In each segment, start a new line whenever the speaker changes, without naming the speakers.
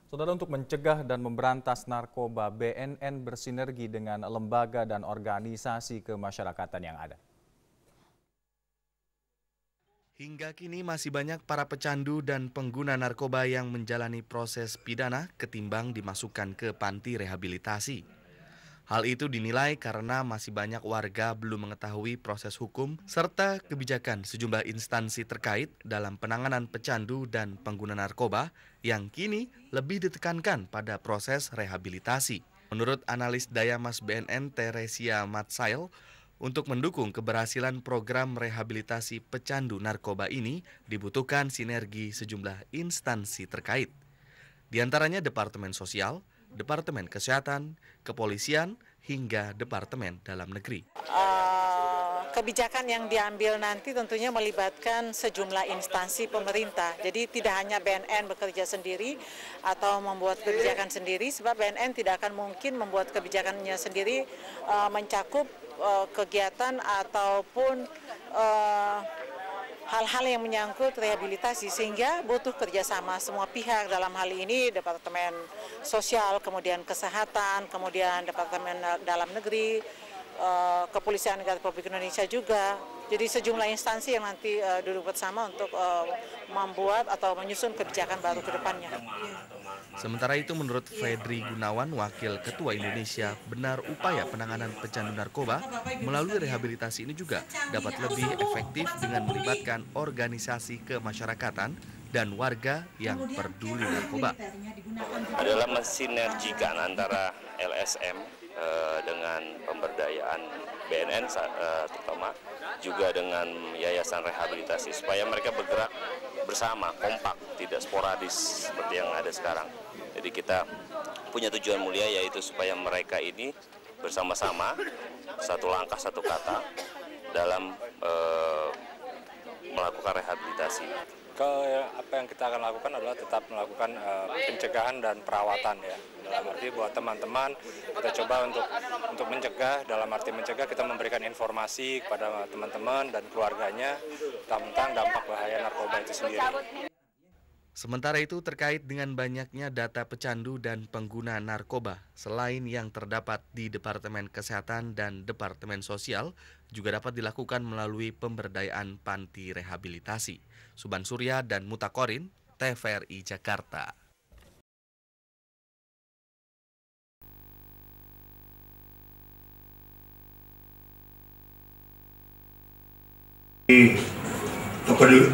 Saudara, untuk mencegah dan memberantas narkoba, BNN bersinergi dengan lembaga dan organisasi kemasyarakatan yang ada.
Hingga kini masih banyak para pecandu dan pengguna narkoba yang menjalani proses pidana ketimbang dimasukkan ke panti rehabilitasi. Hal itu dinilai karena masih banyak warga belum mengetahui proses hukum serta kebijakan sejumlah instansi terkait dalam penanganan pecandu dan pengguna narkoba yang kini lebih ditekankan pada proses rehabilitasi. Menurut analis Dayamas BNN Teresia Matsail, untuk mendukung keberhasilan program rehabilitasi pecandu narkoba ini dibutuhkan sinergi sejumlah instansi terkait. Di antaranya Departemen Sosial, Departemen Kesehatan, Kepolisian, hingga Departemen Dalam Negeri.
Kebijakan yang diambil nanti tentunya melibatkan sejumlah instansi pemerintah. Jadi tidak hanya BNN bekerja sendiri atau membuat kebijakan sendiri, sebab BNN tidak akan mungkin membuat kebijakannya sendiri mencakup kegiatan ataupun hal-hal yang menyangkut rehabilitasi, sehingga butuh kerjasama semua pihak. Dalam hal ini Departemen Sosial, kemudian Kesehatan, kemudian Departemen Dalam Negeri, Kepolisian Negara Republik Indonesia juga. Jadi sejumlah instansi yang nanti duduk bersama untuk membuat atau menyusun kebijakan baru ke depannya.
Sementara itu menurut Fedri Gunawan, Wakil Ketua Indonesia, benar upaya penanganan pecandu narkoba melalui rehabilitasi ini juga dapat lebih efektif dengan melibatkan organisasi kemasyarakatan dan warga yang peduli narkoba.
Adalah mensinergikan antara LSM dengan pemberdayaan BNN terutama, juga dengan yayasan rehabilitasi, supaya mereka bergerak bersama, kompak, tidak sporadis seperti yang ada sekarang. Jadi kita punya tujuan mulia, yaitu supaya mereka ini bersama-sama, satu langkah satu kata dalam melakukan rehabilitasi.
Apa yang kita akan lakukan adalah tetap melakukan pencegahan dan perawatan, ya. Dalam arti buat teman-teman kita coba untuk mencegah. Dalam arti mencegah, kita memberikan informasi kepada teman-teman dan keluarganya tentang dampak bahaya narkoba itu sendiri.
Sementara itu terkait dengan banyaknya data pecandu dan pengguna narkoba selain yang terdapat di Departemen Kesehatan dan Departemen Sosial, juga dapat dilakukan melalui pemberdayaan panti rehabilitasi. Suban Surya dan Mutakorin, TVRI Jakarta.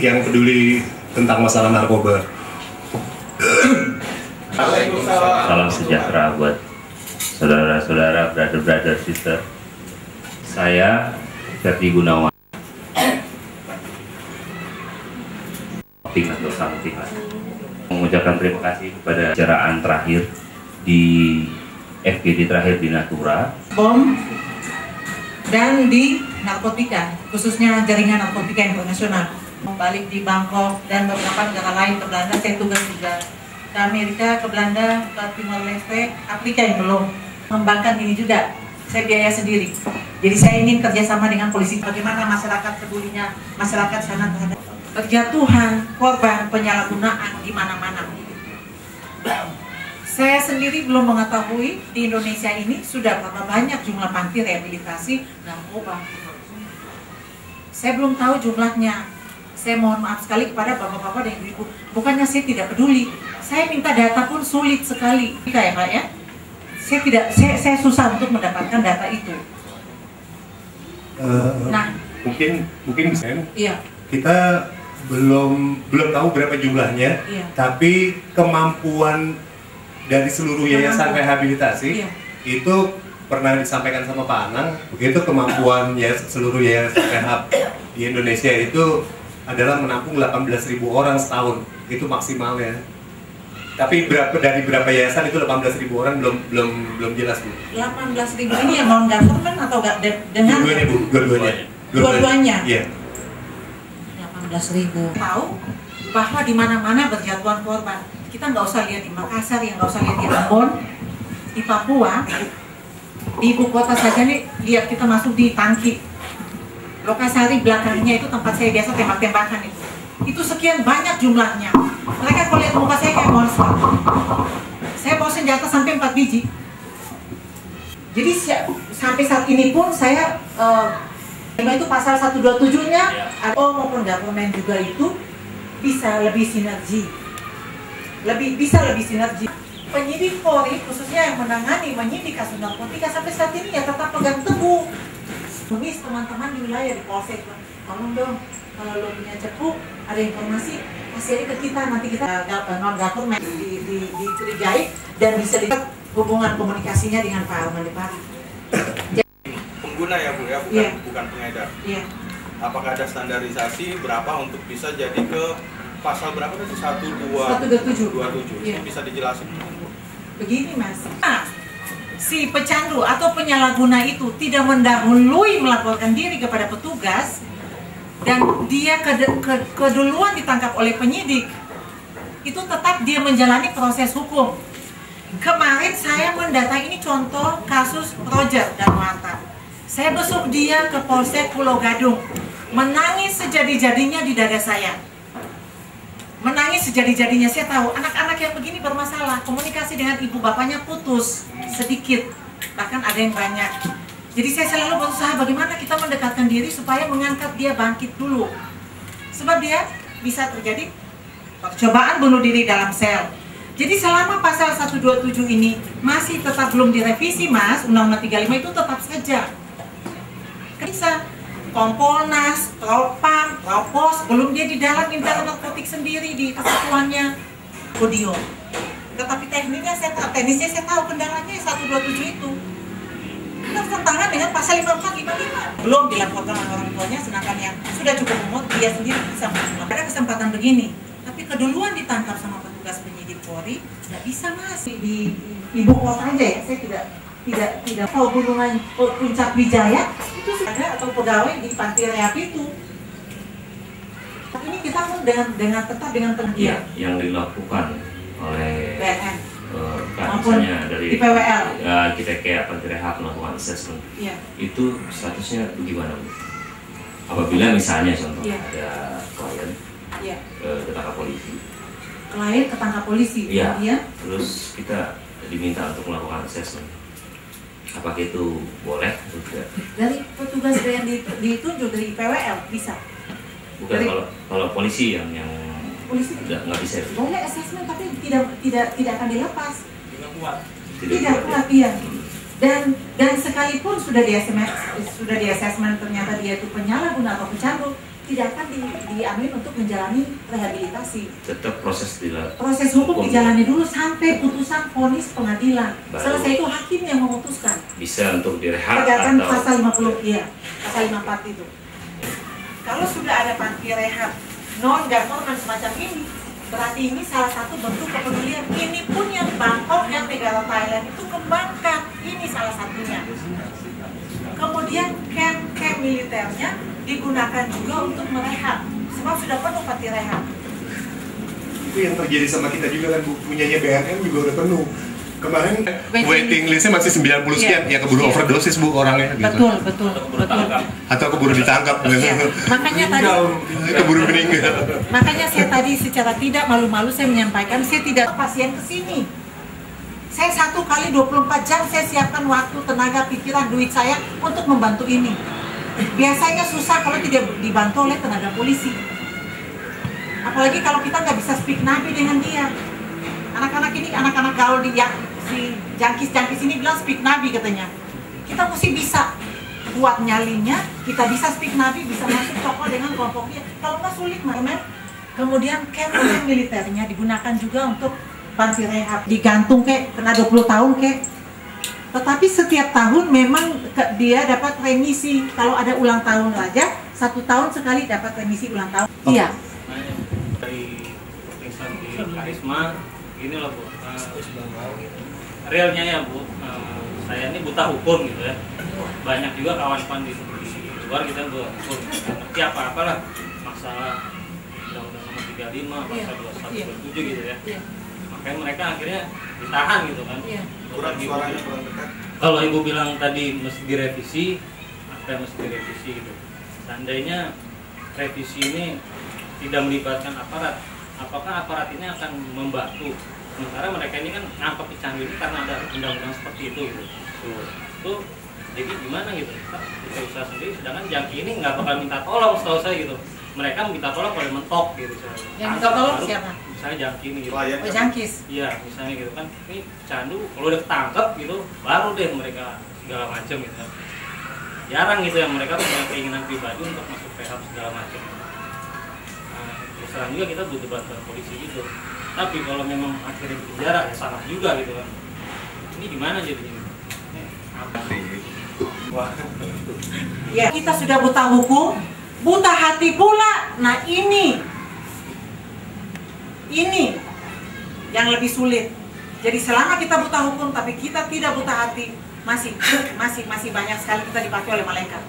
Yang peduli tentang masalah narkoba.
Salam sejahtera buat saudara-saudara, brother, sister. Saya Fedri Gunawan, mengucapkan terima kasih kepada acaraan terakhir di FGD terakhir di Natura.
Bom dan di narkotika, khususnya jaringan narkotika internasional. Balik di Bangkok dan beberapa negara lain, ke Belanda saya tugas juga, ke Amerika, ke Belanda, ke Timor Leste, Afrika yang belum. Mengembangkan ini juga, saya biaya sendiri. Jadi saya ingin kerjasama dengan polisi, bagaimana masyarakat pedulinya, masyarakat sana terhadap perjatuhan, korban, penyalahgunaan di mana-mana. Saya sendiri belum mengetahui di Indonesia ini sudah berapa banyak jumlah panti rehabilitasi narkoba. Saya belum tahu jumlahnya. Saya mohon maaf sekali kepada bapak-bapak dan ibu-ibu. Bukannya saya tidak peduli, saya minta data pun sulit sekali, ya Pak ya. Saya susah untuk mendapatkan data itu. Nah, mungkin
iya. Kita belum tahu berapa jumlahnya, iya. Tapi kemampuan dari seluruh yayasan rehabilitasi, iya. Itu pernah disampaikan sama Pak Anang, itu kemampuan seluruh yayasan rehab di Indonesia itu adalah menampung 18.000 orang setahun, itu maksimalnya. Tapi dari berapa yayasan itu 18.000 orang belum jelas, Bu.
18.000 ini yang non government atau dengan?
Dua-duanya, Bu.
Dua-duanya.
Iya.
18.000. Tahu bahwa di mana-mana berjatuhan korban. Kita nggak usah lihat di Makassar, yang nggak usah lihat di Ambon, di Papua, di ibu kota saja nih. Lihat kita masuk di Tangki. Lokasari belakangnya itu tempat saya biasa tembak-tembakan itu sekian banyak jumlahnya. Mereka kalau lihat muka saya kayak monster. senjata sampai 4 biji. Jadi sampai saat ini pun saya itu pasal 127-nya maupun government juga itu bisa lebih sinergi. Bisa lebih sinergi. Penyidik Polri khususnya yang menangani menyidik kasus narkotika sampai saat ini ya tetap pegang teguh. Tulis teman-teman di wilayah di Polsek, tolong dong kalau lo punya cepu, ada informasi kasih aja ke kita, nanti kita non government dicurigai dan bisa lihat hubungan komunikasinya dengan Pak Arman Depari.
Pengguna ya Bu ya, bukan pengedar.
Iya.
Apakah ada standarisasi berapa untuk bisa jadi ke pasal berapa tadi?
127.
Ini bisa dijelasin?
Begini Mas. Si pecandu atau penyalahguna itu tidak mendahului melaporkan diri kepada petugas dan dia keduluan ditangkap oleh penyidik, itu tetap dia menjalani proses hukum. Kemarin saya mendatangi, ini contoh kasus Roger dan Marta. Saya besuk dia ke Polsek Pulau Gadung, menangis sejadi-jadinya di dada saya. Menangis sejadi-jadinya. Saya tahu anak-anak yang begini bermasalah, komunikasi dengan ibu bapaknya putus sedikit, bahkan ada yang banyak. Jadi saya selalu berusaha bagaimana kita mendekatkan diri supaya mengangkat dia bangkit dulu, sebab dia bisa terjadi percobaan bunuh diri dalam sel. Jadi selama pasal 127 ini masih tetap belum direvisi Mas, Undang-Undang 35 itu tetap saja bisa Kompolnas, Propam, Propos, belum dia di dalam internal narkotik sendiri di kesatuannya Kodio. Tetapi teknisnya saya tahu kendalanya 127 itu. Kita bertentangan dengan pasal 54, 55. Belum dilaporkan oleh orang tuanya, sedangkan yang sudah cukup umur dia sendiri bisa melakukan. Ada kesempatan begini, tapi keduluan ditangkap sama petugas penyidik Polri, nggak bisa Mas. Di ibu kota aja ya, saya tidak tahu gunungan Puncak Wijaya itu ada atau pegawai di panti rehab itu. Tapi ini kita pun dengan tetap dengan pendidikan
yang dilakukan oleh
BNN
misalnya dari
PWL
kita kayak panti rehab melakukan assessment, itu statusnya bagaimana Bu? Apabila misalnya contoh ada klien ketangkap polisi, terus kita diminta untuk melakukan assessment, apakah itu boleh atau tidak?
Dari petugas yang ditunjuk dari PWL bisa.
Bukan kalau polisi yang polisi nggak bisa.
Boleh assessment tapi tidak akan dilepas.
Tidak
kuat iya. Dan sekalipun sudah di assessment ternyata dia itu penyalahguna atau pecandu, tidak akan diambil untuk menjalani rehabilitasi.
Tetap proses
hukum dijalani dulu sampai putusan vonis pengadilan. Selesai itu hakim yang memutuskan.
Bisa untuk direhab
atau pasal 50 pasal 54 itu. Kalau sudah ada panti rehab non government semacam ini, berarti ini salah satu bentuk kepedulian. Ini pun yang Bangkok yang negara Thailand itu kembangkan, ini salah satunya. Kemudian camp militernya digunakan juga untuk merehab, sebab sudah penuh panti rehab.
Itu yang terjadi sama kita juga kan Bu, punyanya BNN juga udah penuh. Kemarin waiting listnya masih 90 sekian, ya keburu overdosis Bu orangnya gitu.
Betul.
Atau keburu ditangkap.
Makanya tadi
keburu meninggal.
Makanya saya tadi secara tidak malu-malu saya menyampaikan, saya tidak pasien ke sini. Saya 1 kali 24 jam saya siapkan waktu, tenaga, pikiran, duit saya untuk membantu ini. Biasanya susah kalau tidak dibantu oleh tenaga polisi. Apalagi kalau kita nggak bisa speak nabi dengan dia. Anak-anak ini, anak-anak gaul si jangkis ini bilang speak nabi katanya. Kita mesti bisa buat nyalinya, kita bisa speak nabi, bisa masuk toko dengan kelompoknya. Kalau nggak sulit, kemudian camp militernya digunakan juga untuk panti rehab. Digantung kena 20 tahun Tetapi setiap tahun memang dia dapat remisi. Kalau ada ulang tahun aja, 1 tahun sekali dapat remisi ulang tahun. Iya.
Dari pemeriksaan di Karisma, gini loh Bu, realnya ya Bu, saya ini buta hukum gitu ya. Banyak juga kawan-kawan di luar kita ngerti apa-apalah masalah Undang-Undang Nomor 35, pasal 21, 27 gitu ya. Makanya mereka akhirnya ditahan gitu kan. Kalau Ibu bilang tadi mesti direvisi, apa yang mesti direvisi gitu. Seandainya revisi ini tidak melibatkan aparat, apakah aparat ini akan membantu Sementara mereka ini kan nangkep pecandu ini karena ada undang-undang seperti itu gitu. Tuh jadi gimana gitu, kita usaha sendiri, sedangkan jangki ini nggak bakal minta tolong setahu saya gitu. Mereka minta tolong kalau mentok gitu.
Yang minta tolong siapa?
Misalnya jangki ini gitu.
Oh, jangkis? Iya,
misalnya gitu kan, ini candu kalau udah ketangkep gitu, baru deh mereka segala macam gitu. Jarang gitu yang mereka punya keinginan pribadi untuk masuk rehab segala macam. Nah, terus juga kita butuh bantuan polisi gitu. Tapi kalau memang akhirnya di penjara ya salah juga gitu kan. Ini gimana jadinya?
Ya, kita sudah buta hukum, buta hati pula. Nah ini yang lebih sulit. Jadi selama kita buta hukum tapi kita tidak buta hati, masih banyak sekali kita dipakai oleh malaikat.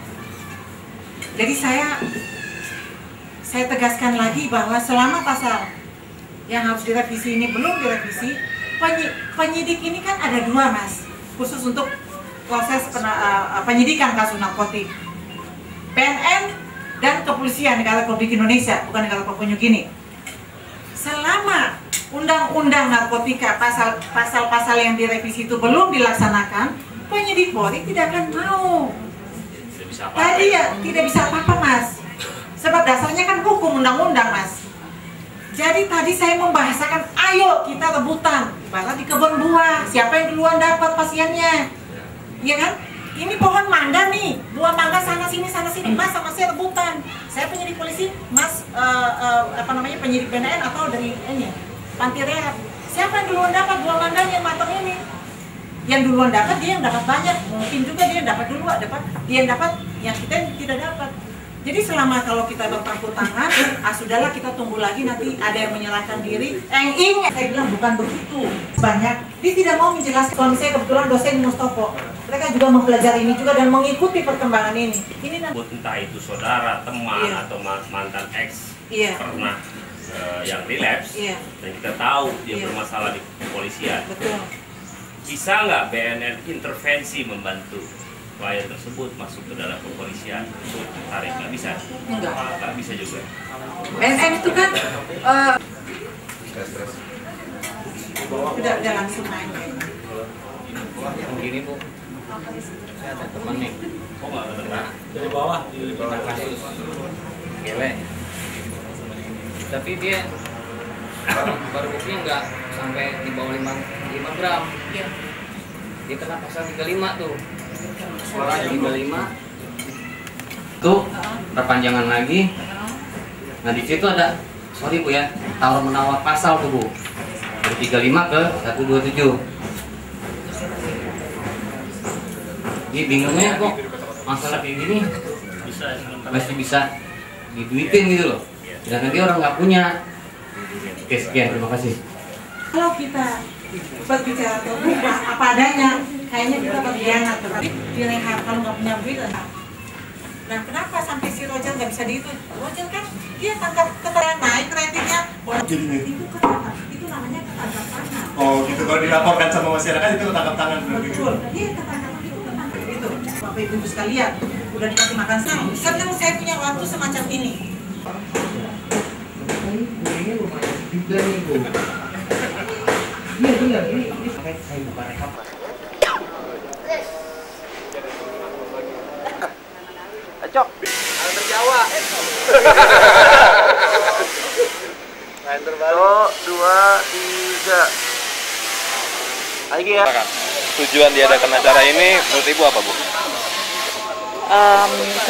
Jadi saya tegaskan lagi bahwa selama pasal yang harus direvisi ini belum direvisi, penyidik ini kan ada 2 Mas, khusus untuk proses penyidikan kasus narkotik. BNN dan Kepolisian Negara Republik Indonesia, bukan Negara Papua New Guinea. Selama undang-undang narkotika pasal-pasal yang direvisi itu belum dilaksanakan, penyidik Polri tidak akan mau. Tadi ya tidak bisa apa-apa Mas. Sebab dasarnya kan hukum undang-undang Mas. Jadi tadi saya membahasakan, ayo kita rebutan, ibarat di kebun buah, siapa yang duluan dapat pasiennya. Iya kan? Ini pohon mangga nih, buah mangga sana sini, Mas sama saya rebutan. Saya penyidik polisi, Mas penyidik BNN atau dari ini panti rehab. Siapa yang duluan dapat buah mangga yang matang ini? Yang duluan dapat dia yang dapat banyak, mungkin juga dia yang dapat duluan, dia yang dapat yang kita tidak dapat. Jadi selama kalau kita berpangku tangan, sudahlah kita tunggu lagi nanti ada yang menyerahkan diri. Saya bilang bukan begitu. Banyak, dia tidak mau menjelaskan. Kalau saya kebetulan dosen Mustopo, mereka juga mempelajari ini juga dan mengikuti perkembangan ini.
Entah itu saudara, teman, atau mantan ex pernah yang relapse, dan kita tahu dia bermasalah di kepolisian.
Betul.
Bisa nggak BNN intervensi membantu klien tersebut masuk ke dalam kepolisian untuk tarik? Nggak bisa? Nggak bisa juga.
BNN itu kan udah langsung main.
Begini Bu, saya ada teman nih. Kok nggak ada teman? Dari bawah kasus gele. Tapi dia baru buktinya nggak sampai di bawah 5 gram. Dia kena pasal 35 tuh. Pasal 35 tuh perpanjangan lagi. Nah di situ ada, sorry Bu ya, tawar menawar pasal tuh Bu, dari 35 ke 127. Dia bingungnya kok masalah kayak gini masih bisa diduitin gitu loh. Sedangkan dia orang nggak punya. Oke, sekian, terima kasih.
Kalau kita berbicara terbuka apa adanya, kayaknya kita berkhianat. Tetapi di rehab kalau nggak punya duit, nah kenapa sampai si Roger nggak bisa dihitung? Roger kan dia tangkap keterangan naik ratingnya. Itu namanya ketangkap tangan.
Oh gitu, kalau dilaporkan sama masyarakat itu ketangkap tangan berarti.
Betul, dia ketangkap itu ketangkap itu. Bapak Ibu sekalian, udah dikasih makan siang. Sekarang saya punya waktu semacam ini. Ini lumayan juga nih Bu. Iya, ini saya bukan rehab.
Acok, antar Jawa. Satu, 2, 3. Lagi ya. Tujuan diadakan acara ini menurut Ibu apa Bu?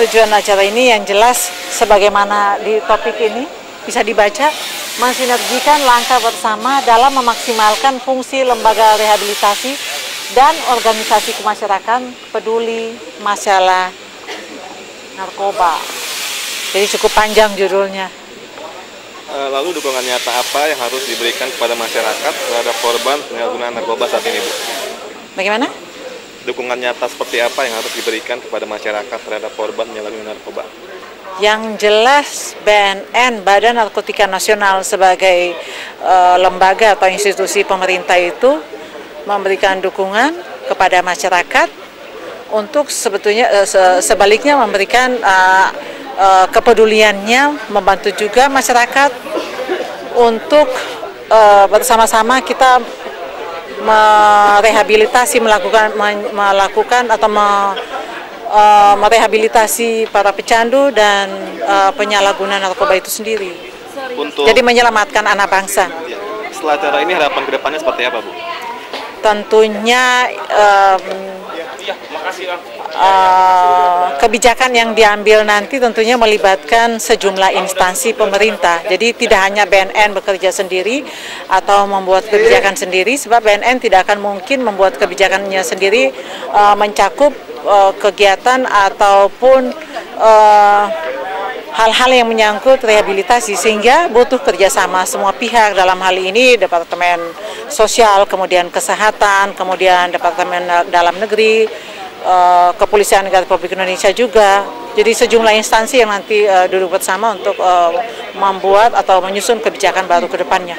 Tujuan acara ini yang jelas sebagaimana di topik ini bisa dibaca, mensinergikan langkah bersama dalam memaksimalkan fungsi lembaga rehabilitasi dan organisasi kemasyarakatan peduli masalah narkoba. Jadi cukup panjang judulnya.
Lalu dukungan nyata apa yang harus diberikan kepada masyarakat terhadap korban penyalahgunaan narkoba saat ini, Bu?
Bagaimana?
Dukungan nyata seperti apa yang harus diberikan kepada masyarakat terhadap korban penyalahgunaan narkoba?
Yang jelas BNN, Badan Narkotika Nasional sebagai lembaga atau institusi pemerintah itu memberikan dukungan kepada masyarakat untuk sebetulnya sebaliknya memberikan kepeduliannya membantu juga masyarakat untuk bersama-sama kita merehabilitasi, melakukan atau merehabilitasi para pecandu dan penyalahguna narkoba itu sendiri. Jadi menyelamatkan anak bangsa.
Setelah acara ini harapan kedepannya seperti apa, Bu?
Tentunya kebijakan yang diambil nanti tentunya melibatkan sejumlah instansi pemerintah. Jadi tidak hanya BNN bekerja sendiri atau membuat kebijakan sendiri, sebab BNN tidak akan mungkin membuat kebijakannya sendiri mencakup kegiatan ataupun hal-hal yang menyangkut rehabilitasi, sehingga butuh kerjasama semua pihak. Dalam hal ini Departemen Sosial, kemudian Kesehatan, kemudian Departemen Dalam Negeri, Kepolisian Negara Republik Indonesia juga. Jadi sejumlah instansi yang nanti duduk bersama untuk membuat atau menyusun kebijakan baru ke depannya.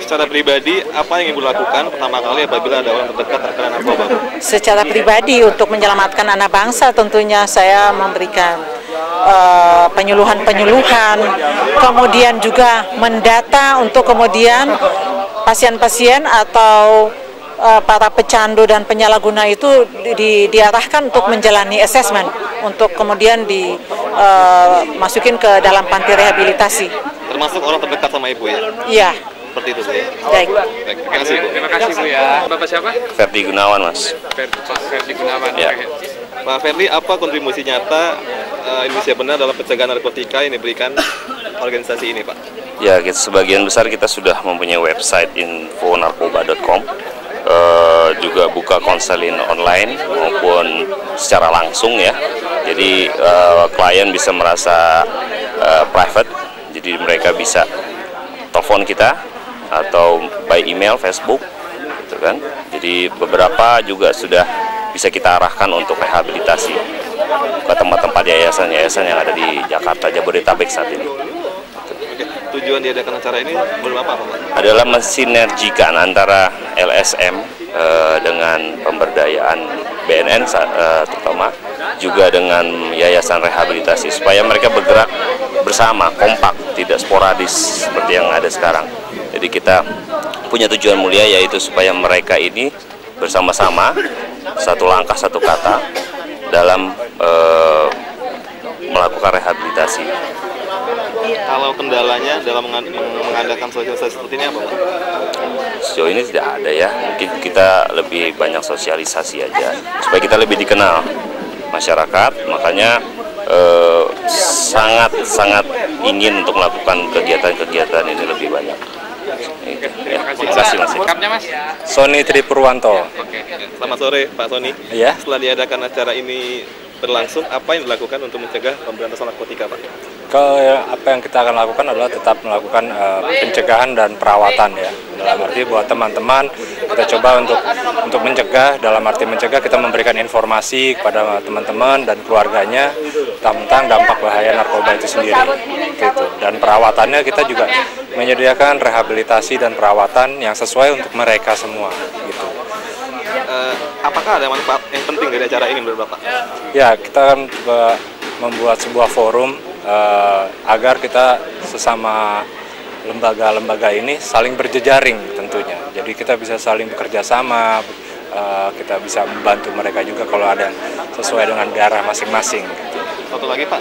Secara pribadi, apa yang Ibu lakukan pertama kali apabila ada orang terdekat terkena narkoba?
Secara pribadi, untuk menyelamatkan anak bangsa tentunya saya memberikan penyuluhan, kemudian juga mendata untuk kemudian pasien-pasien atau para pecandu dan penyalahguna itu diarahkan untuk menjalani asesmen, untuk kemudian dimasukin ke dalam panti rehabilitasi.
Termasuk orang terdekat sama Ibu ya?
Iya.
Seperti itu, Bu ya?
Baik.
Terima kasih, Bu.
Terima kasih, Bu ya. Bapak siapa?
Ferdi Gunawan, Mas.
Pak Ferdi Gunawan.
Ya.
Pak Ferdi, apa kontribusi nyata Indonesia Benar dalam pencegahan narkotika yang diberikan organisasi ini, Pak?
Ya, sebagian besar kita sudah mempunyai website infonarkoba.com, juga buka konseling online maupun secara langsung ya. Jadi klien bisa merasa private, jadi mereka bisa telepon kita atau by email, Facebook, gitu kan. Jadi beberapa juga sudah bisa kita arahkan untuk rehabilitasi ke tempat-tempat yayasan-yayasan yang ada di Jakarta, Jabodetabek saat ini.
Tujuan diadakan acara ini belum apa, Pak?
Adalah mensinergikan antara LSM dengan pemberdayaan BNN terutama, juga dengan yayasan rehabilitasi, supaya mereka bergerak bersama, kompak, tidak sporadis seperti yang ada sekarang. Jadi kita punya tujuan mulia, yaitu supaya mereka ini bersama-sama, satu langkah satu kata dalam melakukan rehabilitasi.
Kalau kendalanya dalam mengadakan sosialisasi seperti ini apa, Pak?
Sejauh ini tidak ada ya, mungkin kita lebih banyak sosialisasi aja supaya kita lebih dikenal masyarakat. Makanya sangat ingin untuk melakukan kegiatan-kegiatan ini lebih banyak. Ya, terima kasih, Mas.
Lengkapnya, Mas?
Sony Tripurwanto.
Oke. Selamat sore, Pak Sony.
Iya.
Setelah diadakan acara ini berlangsung, apa yang dilakukan untuk mencegah pemberantasan narkotika, Pak?
Apa yang kita akan lakukan adalah tetap melakukan pencegahan dan perawatan ya. Dalam arti buat teman-teman kita coba untuk mencegah, dalam arti mencegah kita memberikan informasi kepada teman-teman dan keluarganya tentang dampak bahaya narkoba itu sendiri. Gitu. Dan perawatannya kita juga menyediakan rehabilitasi dan perawatan yang sesuai untuk mereka semua. Gitu.
Apakah ada manfaat yang penting dari acara ini menurut Bapak?
Ya, kita akan membuat sebuah forum agar kita sesama lembaga-lembaga ini saling berjejaring tentunya. Jadi kita bisa saling bekerja sama, kita bisa membantu mereka juga kalau ada yang sesuai dengan daerah masing-masing. Gitu.
Satu lagi, Pak.